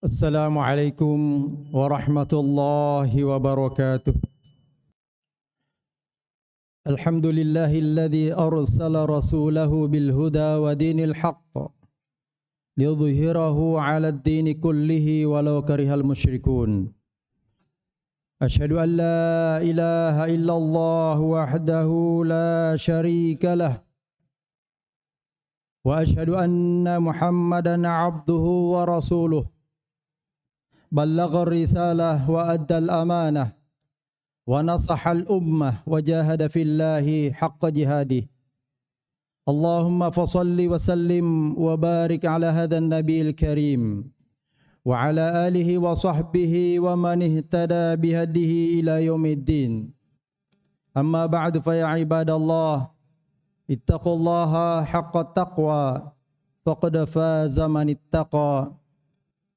Assalamualaikum warahmatullahi wabarakatuh. Alhamdulillahilladzi arsala rasulahu bil huda wa dinil haqq liyudhhirahu 'ala ad-dini kullihi walau karihal musyrikun. Asyhadu an la ilaha illallah wahdahu la syarika lah wa asyhadu anna Muhammadan 'abduhu wa rasuluh. Ballagha risalah wa addal amanah wa nasahal ummah wa jahada fillahi haqqa jihadih. Allahumma fasalli wa sallim wa barik ala hadhan nabiyil karim wa ala alihi wa sahbihi wa man ihtada bihadihi ila yaumiddin. Amma ba'du fa ya ibadallah ittaqullaha haqqa taqwa faqad faza man ittaqa.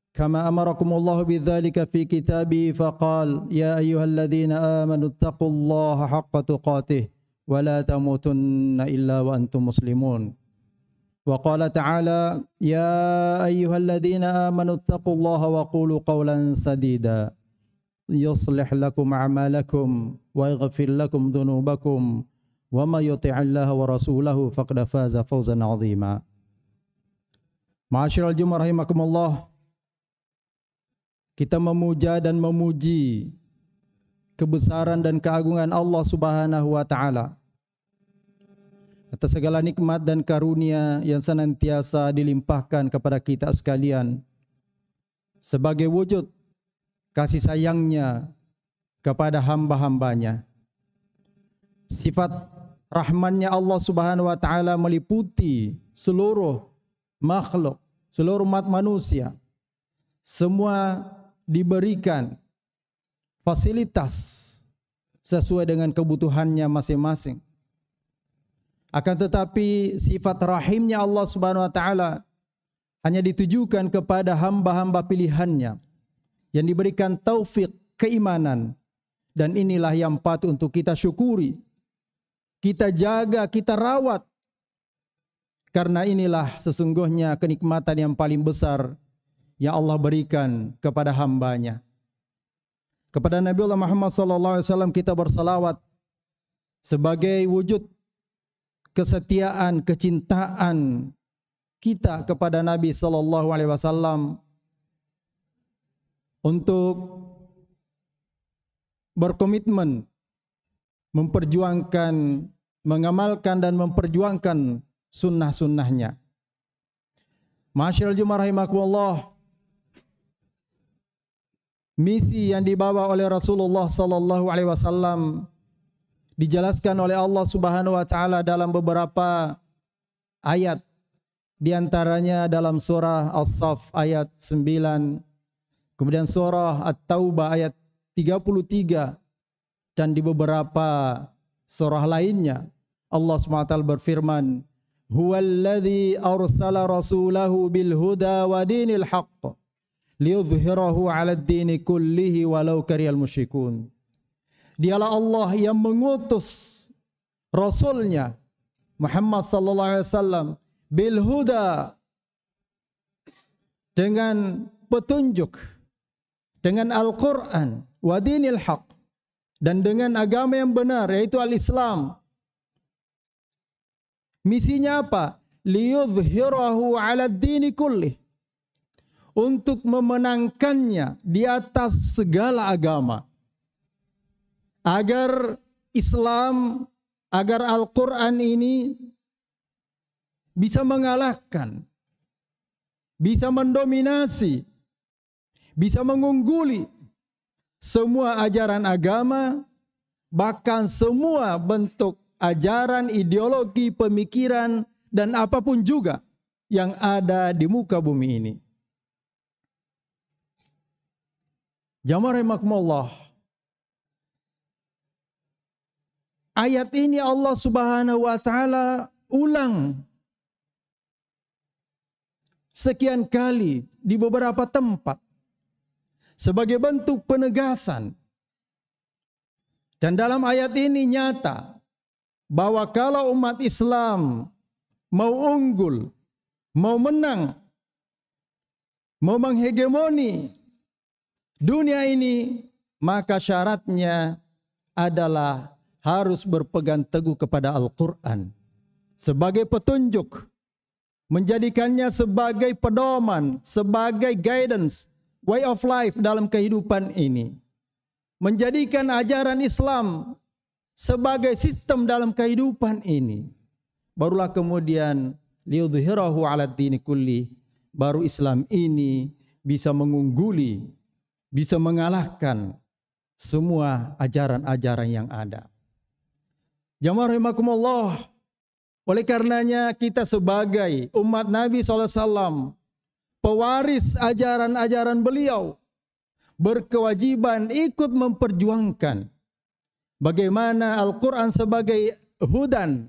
كما أمركم الله بذلك في كتابه فقال يا أيها الذين آمنوا اتقوا الله حق تقاته ولا تموتن إلا وأنتم مسلمون. وقال تعالى يا أيها الذين آمنوا اتقوا الله وقولوا قولا سديدا يصلح لكم أعمالكم ويغفر لكم ذنوبكم وما يطع الله ورسوله فقد فاز فوزا عظيما. معاشر الجمعة رحمكم الله. Kita memuja dan memuji kebesaran dan keagungan Allah Subhanahu wa taala atas segala nikmat dan karunia yang senantiasa dilimpahkan kepada kita sekalian sebagai wujud kasih sayangnya kepada hamba-hambanya. Sifat rahmannya Allah Subhanahu wa taala meliputi seluruh makhluk, seluruh umat manusia. Semua diberikan fasilitas sesuai dengan kebutuhannya masing-masing. Akan tetapi sifat rahimnya Allah Subhanahu wa taala hanya ditujukan kepada hamba-hamba pilihannya yang diberikan taufik keimanan, dan inilah yang patut untuk kita syukuri, kita jaga, kita rawat, karena inilah sesungguhnya kenikmatan yang paling besar yang Allah berikan kepada hambanya. Kepada Nabi Allah Muhammad SAW kita bersalawat sebagai wujud kesetiaan, kecintaan kita kepada Nabi SAW untuk berkomitmen memperjuangkan, mengamalkan dan memperjuangkan sunnah-sunnahnya. Ma'asyiral Jumat rahimakumullah. Misi yang dibawa oleh Rasulullah sallallahu alaihi wasallam dijelaskan oleh Allah Subhanahu wa taala dalam beberapa ayat, di antaranya dalam surah As-Saff ayat 9, kemudian surah At-Taubah ayat 33, dan di beberapa surah lainnya Allah Subhanahu wa taala berfirman, "Huwallazi arsala rasulahu bil huda wa dinil haqq liyudhhirahu 'ala ad-dini kullihi walau karihal musyrikun." Dialah Allah yang mengutus Rasulnya Muhammad sallallahu alaihi wasallam bil huda, dengan petunjuk, dengan Al-Quran, wa dinil haq, dan dengan agama yang benar yaitu al-Islam. Misinya apa? Liyudhhirahu 'ala ad-dini kullih, untuk memenangkannya di atas segala agama, agar Islam, agar Al-Quran ini bisa mengalahkan, bisa mendominasi, bisa mengungguli semua ajaran agama, bahkan semua bentuk ajaran, ideologi, pemikiran, dan apapun juga yang ada di muka bumi ini. Jamaah rahimakumullah. Ayat ini Allah Subhanahu wa taala ulang sekian kali di beberapa tempat sebagai bentuk penegasan. Dan dalam ayat ini nyata bahwa kalau umat Islam mau unggul, mau menang mau menghegemoni dunia ini, maka syaratnya adalah harus berpegang teguh kepada Al-Quran sebagai petunjuk, menjadikannya sebagai pedoman, sebagai guidance, way of life dalam kehidupan ini. Menjadikan ajaran Islam sebagai sistem dalam kehidupan ini. Barulah kemudian liyudhhirahu 'ala dini kulli, baru Islam ini bisa mengungguli, bisa mengalahkan semua ajaran-ajaran yang ada. Jamaah rahimakumullah, oleh karenanya kita sebagai umat Nabi SAW, pewaris ajaran-ajaran beliau, berkewajiban ikut memperjuangkan bagaimana Al-Quran sebagai hudan,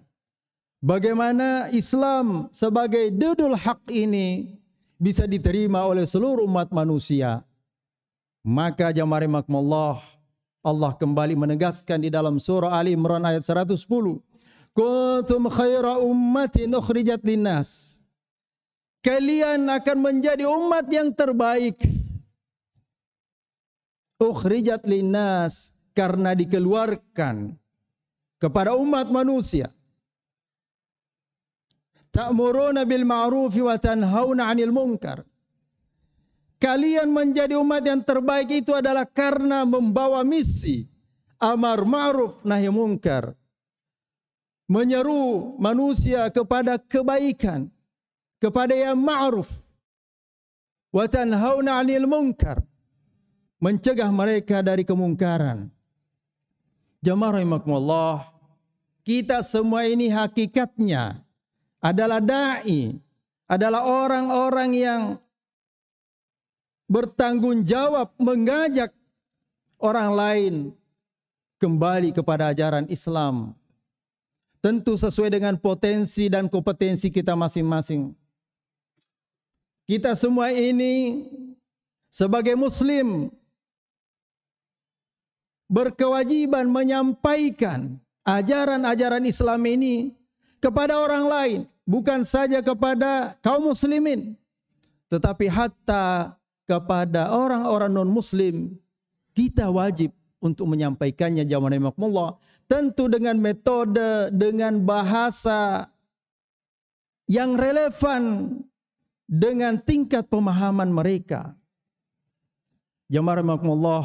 bagaimana Islam sebagai dudul haq ini bisa diterima oleh seluruh umat manusia. Maka jamaah rahimakumullah, Allah kembali menegaskan di dalam surah Ali Imran ayat 110. Kuntum khaira ummatin ukhrijat linnas. Kalian akan menjadi umat yang terbaik. Ukhrijat linnas, karena dikeluarkan kepada umat manusia. Ta'muruna bil ma'rufi wa tanhauna 'anil munkar. Kalian menjadi umat yang terbaik itu adalah karena membawa misi amar ma'ruf nahi munkar. Menyeru manusia kepada kebaikan, kepada yang ma'ruf. Wa tanhauna 'anil munkar. Mencegah mereka dari kemungkaran. Jamaah rahimakumullah, kita semua ini hakikatnya adalah da'i, adalah orang-orang yang bertanggung jawab mengajak orang lain kembali kepada ajaran Islam. Tentu sesuai dengan potensi dan kompetensi kita masing-masing. Kita semua ini sebagai muslim berkewajiban menyampaikan ajaran-ajaran Islam ini kepada orang lain, bukan saja kepada kaum muslimin, tetapi hatta kepada orang-orang non-muslim. Kita wajib untuk menyampaikannya jamaah rahimakumullah, tentu dengan metode, dengan bahasa yang relevan dengan tingkat pemahaman mereka. Jamaah rahimakumullah,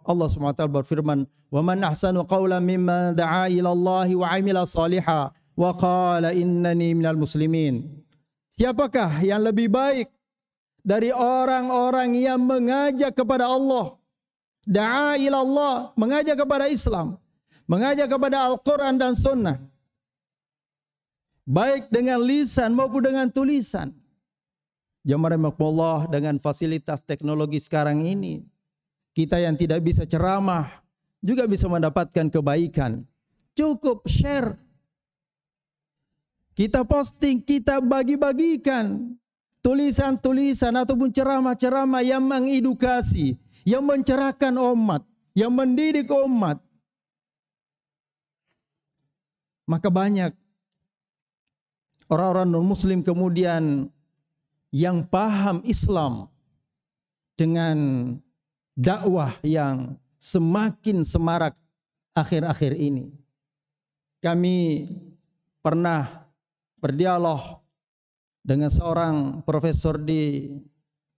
Allah SWT berfirman, "Wa man ahsanu qawlan mimman da'a ila Allah wa 'amila shalihan wa qala innani minal muslimin." Siapakah yang lebih baik dari orang-orang yang mengajak kepada Allah, da'a ila Allah, mengajak kepada Islam, mengajak kepada Al-Quran dan Sunnah, baik dengan lisan maupun dengan tulisan. Jamaah rahimakumullah, dengan fasilitas teknologi sekarang ini, kita yang tidak bisa ceramah juga bisa mendapatkan kebaikan. Cukup share, kita posting, kita bagi-bagikan tulisan-tulisan ataupun ceramah-ceramah yang mengedukasi, yang mencerahkan umat, yang mendidik umat. Maka banyak orang-orang non-muslim kemudian yang paham Islam dengan dakwah yang semakin semarak akhir-akhir ini. Kami pernah berdialog dengan seorang profesor di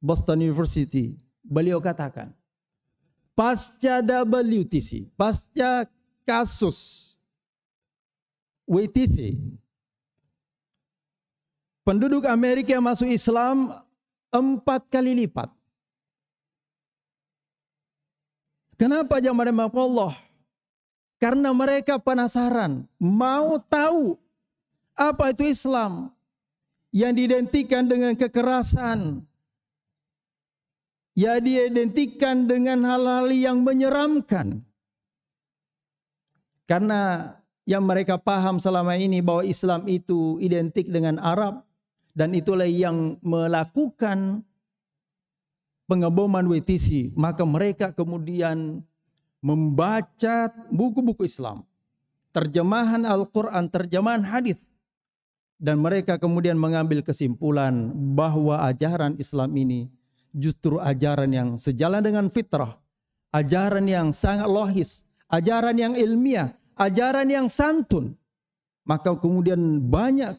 Boston University. Beliau katakan, pasca WTC, pasca kasus WTC, penduduk Amerika yang masuk Islam 4 kali lipat. Kenapa jamaah rahimakumullah? Karena mereka penasaran, mau tahu apa itu Islam yang diidentikan dengan kekerasan, ya diidentikan dengan hal-hal yang menyeramkan. Karena yang mereka paham selama ini bahwa Islam itu identik dengan Arab, dan itulah yang melakukan pengeboman WTC, maka mereka kemudian membaca buku-buku Islam, terjemahan Al-Quran, terjemahan hadis, dan mereka kemudian mengambil kesimpulan bahwa ajaran Islam ini justru ajaran yang sejalan dengan fitrah, ajaran yang sangat logis, ajaran yang ilmiah, ajaran yang santun. Maka kemudian banyak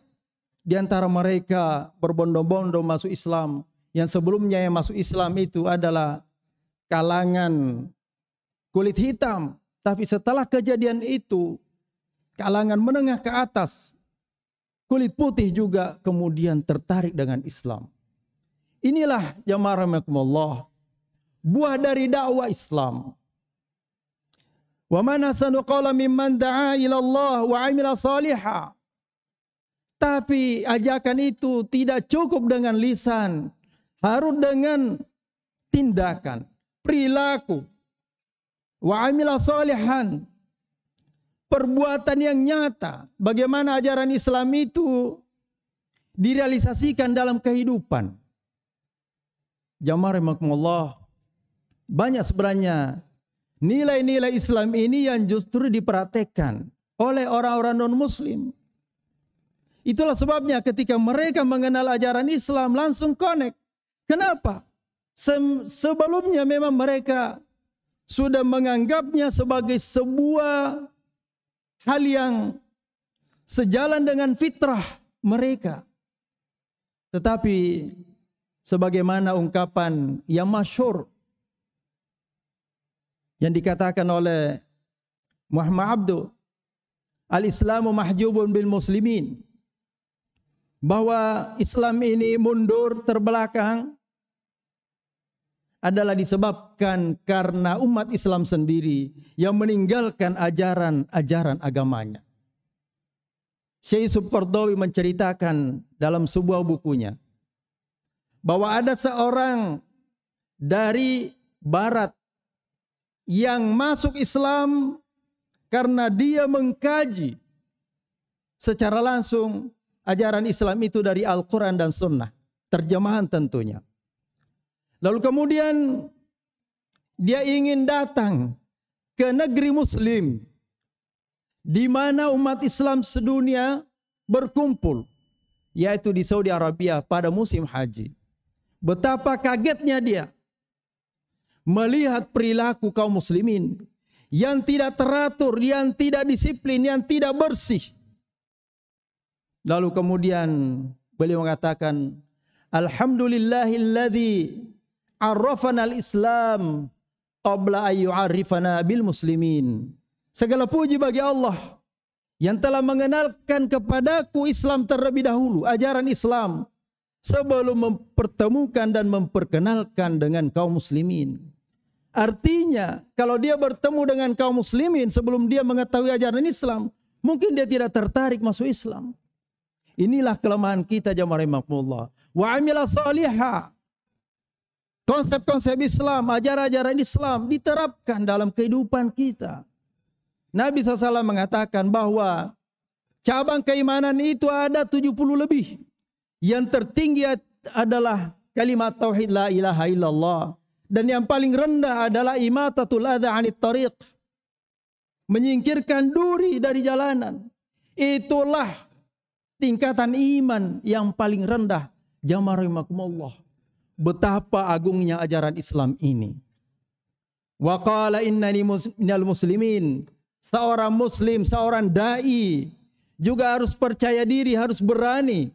di antara mereka berbondong-bondong masuk Islam. Yang sebelumnya yang masuk Islam itu adalah kalangan kulit hitam. Tapi setelah kejadian itu, kalangan menengah ke atas, kulit putih juga kemudian tertarik dengan Islam. Inilah jamaah rahimakumullah, buah dari dakwah Islam. Wa man ahsanu qawlan mimman da'a ila Allah wa 'amila shalihan. Tapi ajakan itu tidak cukup dengan lisan, harus dengan tindakan, perilaku. Wa 'amila shalihan, perbuatan yang nyata. Bagaimana ajaran Islam itu direalisasikan dalam kehidupan. Jamaah rahimakumullah, banyak sebenarnya nilai-nilai Islam ini yang justru diperhatikan oleh orang-orang non-muslim. Itulah sebabnya ketika mereka mengenal ajaran Islam langsung connect. Kenapa? Sebelumnya memang mereka sudah menganggapnya sebagai sebuah hal yang sejalan dengan fitrah mereka. Tetapi sebagaimana ungkapan yang masyhur yang dikatakan oleh Muhammad Abduh, al-Islamu mahjubun bil muslimin, bahwa Islam ini mundur terbelakang adalah disebabkan karena umat Islam sendiri yang meninggalkan ajaran-ajaran agamanya. Syekh Yusuf Qaradawi menceritakan dalam sebuah bukunya bahwa ada seorang dari barat yang masuk Islam karena dia mengkaji secara langsung ajaran Islam itu dari Al-Quran dan Sunnah, terjemahan tentunya. Lalu kemudian dia ingin datang ke negeri Muslim, di mana umat Islam sedunia berkumpul, yaitu di Saudi Arabia pada musim haji. Betapa kagetnya dia melihat perilaku kaum muslimin yang tidak teratur, yang tidak disiplin, yang tidak bersih. Lalu kemudian beliau mengatakan, Alhamdulillahilladzi arrafana al-Islam qabla an yu'arrifana bil muslimin. Segala puji bagi Allah yang telah mengenalkan kepadaku Islam terlebih dahulu, ajaran Islam, sebelum mempertemukan dan memperkenalkan dengan kaum muslimin. Artinya, kalau dia bertemu dengan kaum muslimin sebelum dia mengetahui ajaran Islam, mungkin dia tidak tertarik masuk Islam. Inilah kelemahan kita jamaah rahimakumullah. Wa 'amila shalihan. Konsep-konsep Islam, ajaran-ajaran Islam diterapkan dalam kehidupan kita. Nabi SAW mengatakan bahwa cabang keimanan itu ada 70 lebih. Yang tertinggi adalah kalimat tauhid la ilaha illallah. Dan yang paling rendah adalah imatatul adza 'anit tariq. Menyingkirkan duri dari jalanan. Itulah tingkatan iman yang paling rendah. Jamaah rahimakumullah. Betapa agungnya ajaran Islam ini. Wa qala innani minal muslimin. Seorang muslim, seorang dai juga harus percaya diri, harus berani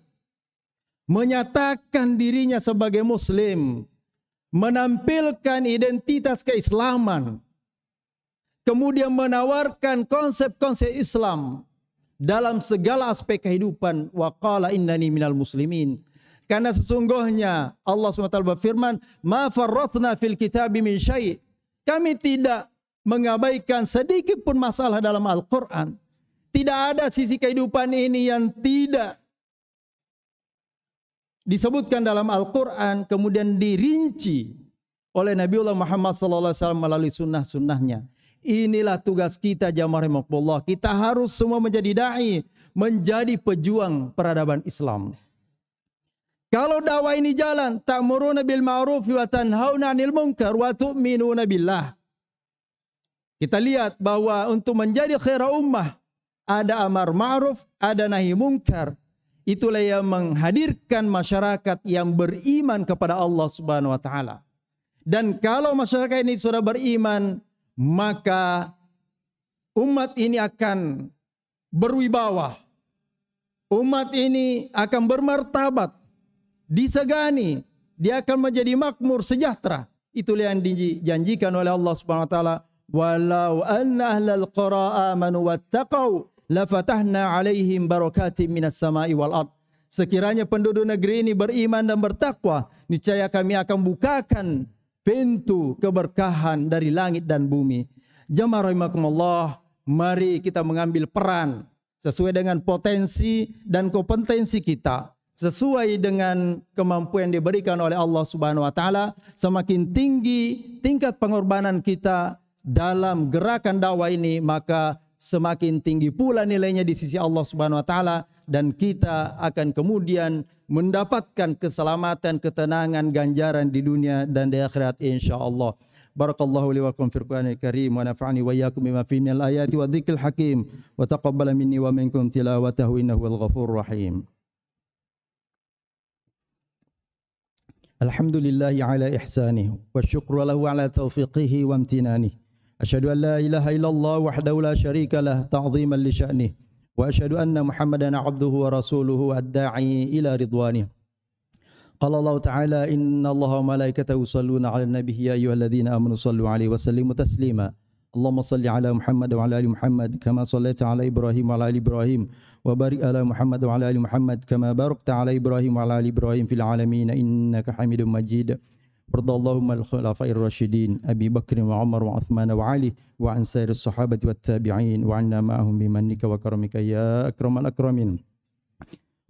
menyatakan dirinya sebagai muslim, menampilkan identitas keislaman, kemudian menawarkan konsep-konsep Islam dalam segala aspek kehidupan. Wa qala innani minal muslimin. Karena sesungguhnya Allah SWT berfirman, ma farratna fil kitabi min syai'. Kami tidak mengabaikan sedikit pun masalah dalam Al-Quran. Tidak ada sisi kehidupan ini yang tidak disebutkan dalam Al-Quran, kemudian dirinci oleh Nabiullah Muhammad SAW melalui sunnah-sunnahnya. Inilah tugas kita jamaah rahimakumullah. Kita harus semua menjadi da'i, menjadi pejuang peradaban Islam. Kalau dakwah ini jalan, ta'muruna bil ma'ruf wa tanhauna 'anil munkar wa tu'minuna billah. Kita lihat bahwa untuk menjadi khairah ummah ada amar ma'ruf, ada nahi munkar. itulah yang menghadirkan masyarakat yang beriman kepada Allah Subhanahu wa taala. Dan kalau masyarakat ini sudah beriman, maka umat ini akan berwibawa. Umat ini akan bermartabat, disegani, dia akan menjadi makmur, sejahtera. Itulah yang dijanjikan oleh Allah Subhanahu wa taala, walau anna ahlal qura amanu wattaqau lafatahna alaihim barakatim minas sama'i wal ard. Sekiranya penduduk negeri ini beriman dan bertakwa, niscaya kami akan bukakan pintu keberkahan dari langit dan bumi. Jamaah rahimakumullah, mari kita mengambil peran sesuai dengan potensi dan kompetensi kita, sesuai dengan kemampuan yang diberikan oleh Allah Subhanahu wa taala. Semakin tinggi tingkat pengorbanan kita dalam gerakan dakwah ini, maka semakin tinggi pula nilainya di sisi Allah Subhanahu wa taala, dan kita akan kemudian mendapatkan keselamatan, ketenangan, ganjaran di dunia dan di akhirat insyaallah. Barakallahu li wa lakum fil Qur'anil Karim wa nafa'ani wa iyyakum bima fihi minal ayati wa dzikril hakim wa taqabbala minni wa minkum tilawatahu innahu wal ghafurur rahim. Alhamdulillahi ala ihsanihi wa syukru lahu ala taufiqihi wa amtinanihi. Asyhadu an la ilaha illallah wahdahu la syarika lah ta'dhiman li sya'nihi wa asyhadu anna Muhammadan 'abduhu wa rasuluhu ad-da'i ila ridwanihi. Qala Allah Ta'ala inna Allaha wa malaikatahu yusalluna 'alan nabiy ya ayyuhalladzina amanu sallu 'alaihi wa sallimu taslima. Allahumma salli ala Muhammad wa ala ali Muhammad kama sallaita ala Ibrahim wa ala ali Ibrahim wa barik ala Muhammad wa ala ali Muhammad kama barakta ala Ibrahim wa ala ali Ibrahim fil alamin innaka Hamidum Majid. Wardallahumma al-khulafa'ir rasyidin Abi Bakr wa Umar wa Uthman wa Ali wa an sa'iris sahabati wat tabi'in wa anna ma'ahum bimannika wa karamika ya akramal akramin.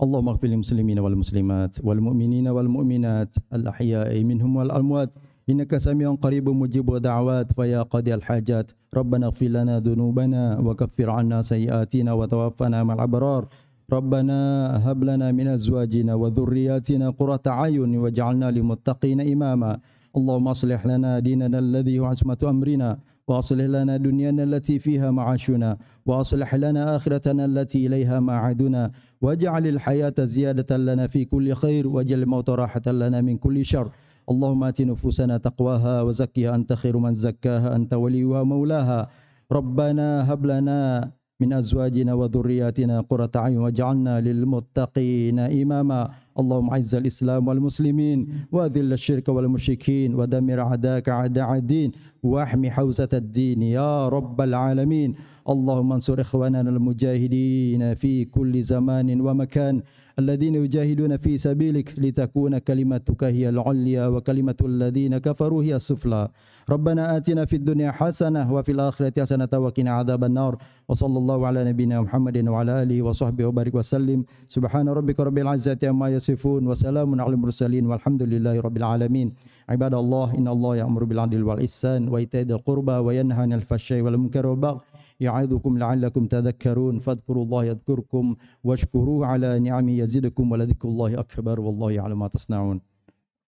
Allahumma ighfir lil muslimina wal muslimat wal mu'minina wal mu'minat al ahya'i minhum wal amwat innaka sami'un qaribun mujibud da'wat fa ya qadiyal hajat. Rabbana ighfir lana dhunubana wa kaffir 'anna sayyi'atina wa tawaffana ma'al abrar. Rabbana hab lana min azwajina wa dhurriyyatina qurrata a'yun waj'alna lil muttaqina imama. Allahumma aslih lana dinana alladhi huwa 'ismatu amrina wa aslih lana dunyana allati fiha ma'ashuna wa aslih lana akhiratana allati ilayha ma'aduna waj'alil hayata ziyadatan lana fi kulli khair waj'al mauta rahatan lana min kulli syarr. Allahumma ati nufusana taqwaha wa zakkiha anta khairu man zakkaha anta waliyuha maulaha. Rabbana hab lana min azwajina wa dhurriyyatina qurrata a'yun waj'alna lil muttaqina imama. Allahumma izzal islam wal muslimin wa adhill asyirka wal musyrikin wa damir a'daka a'da'ad-din wa ahmi hawzatad din ya rabbal alamin. Allahumma ansur ikhwanana al mujahidin fi kulli zamanin wa makan الذين يجاهدون في سبيلك لتكون كلمتك هي العليا وكلمة الذين كفروا هي السفلى. ربنا آتنا في الدنيا حسنة وفي الآخرة حسنة وقنا عذاب النار. وصلى الله على نبينا محمد وعلى آله وصحبه وبارك وسلم. سبحان ربك رب العزة عما يصفون وسلام على المرسلين والحمد لله رب العالمين. عباد الله إن الله يأمر بالعدل والإحسان وإيتاء ذي القربى وينهى عن الفحشاء والمنكر والبغي يعظكم لعلكم تذكرون فاذكروا الله يذكركم واشكروه على نعمه يزدكم ولذكر الله أكبر والله يعلم ما تصنعون.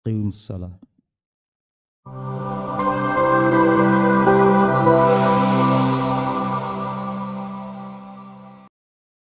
قيموا الصلاة.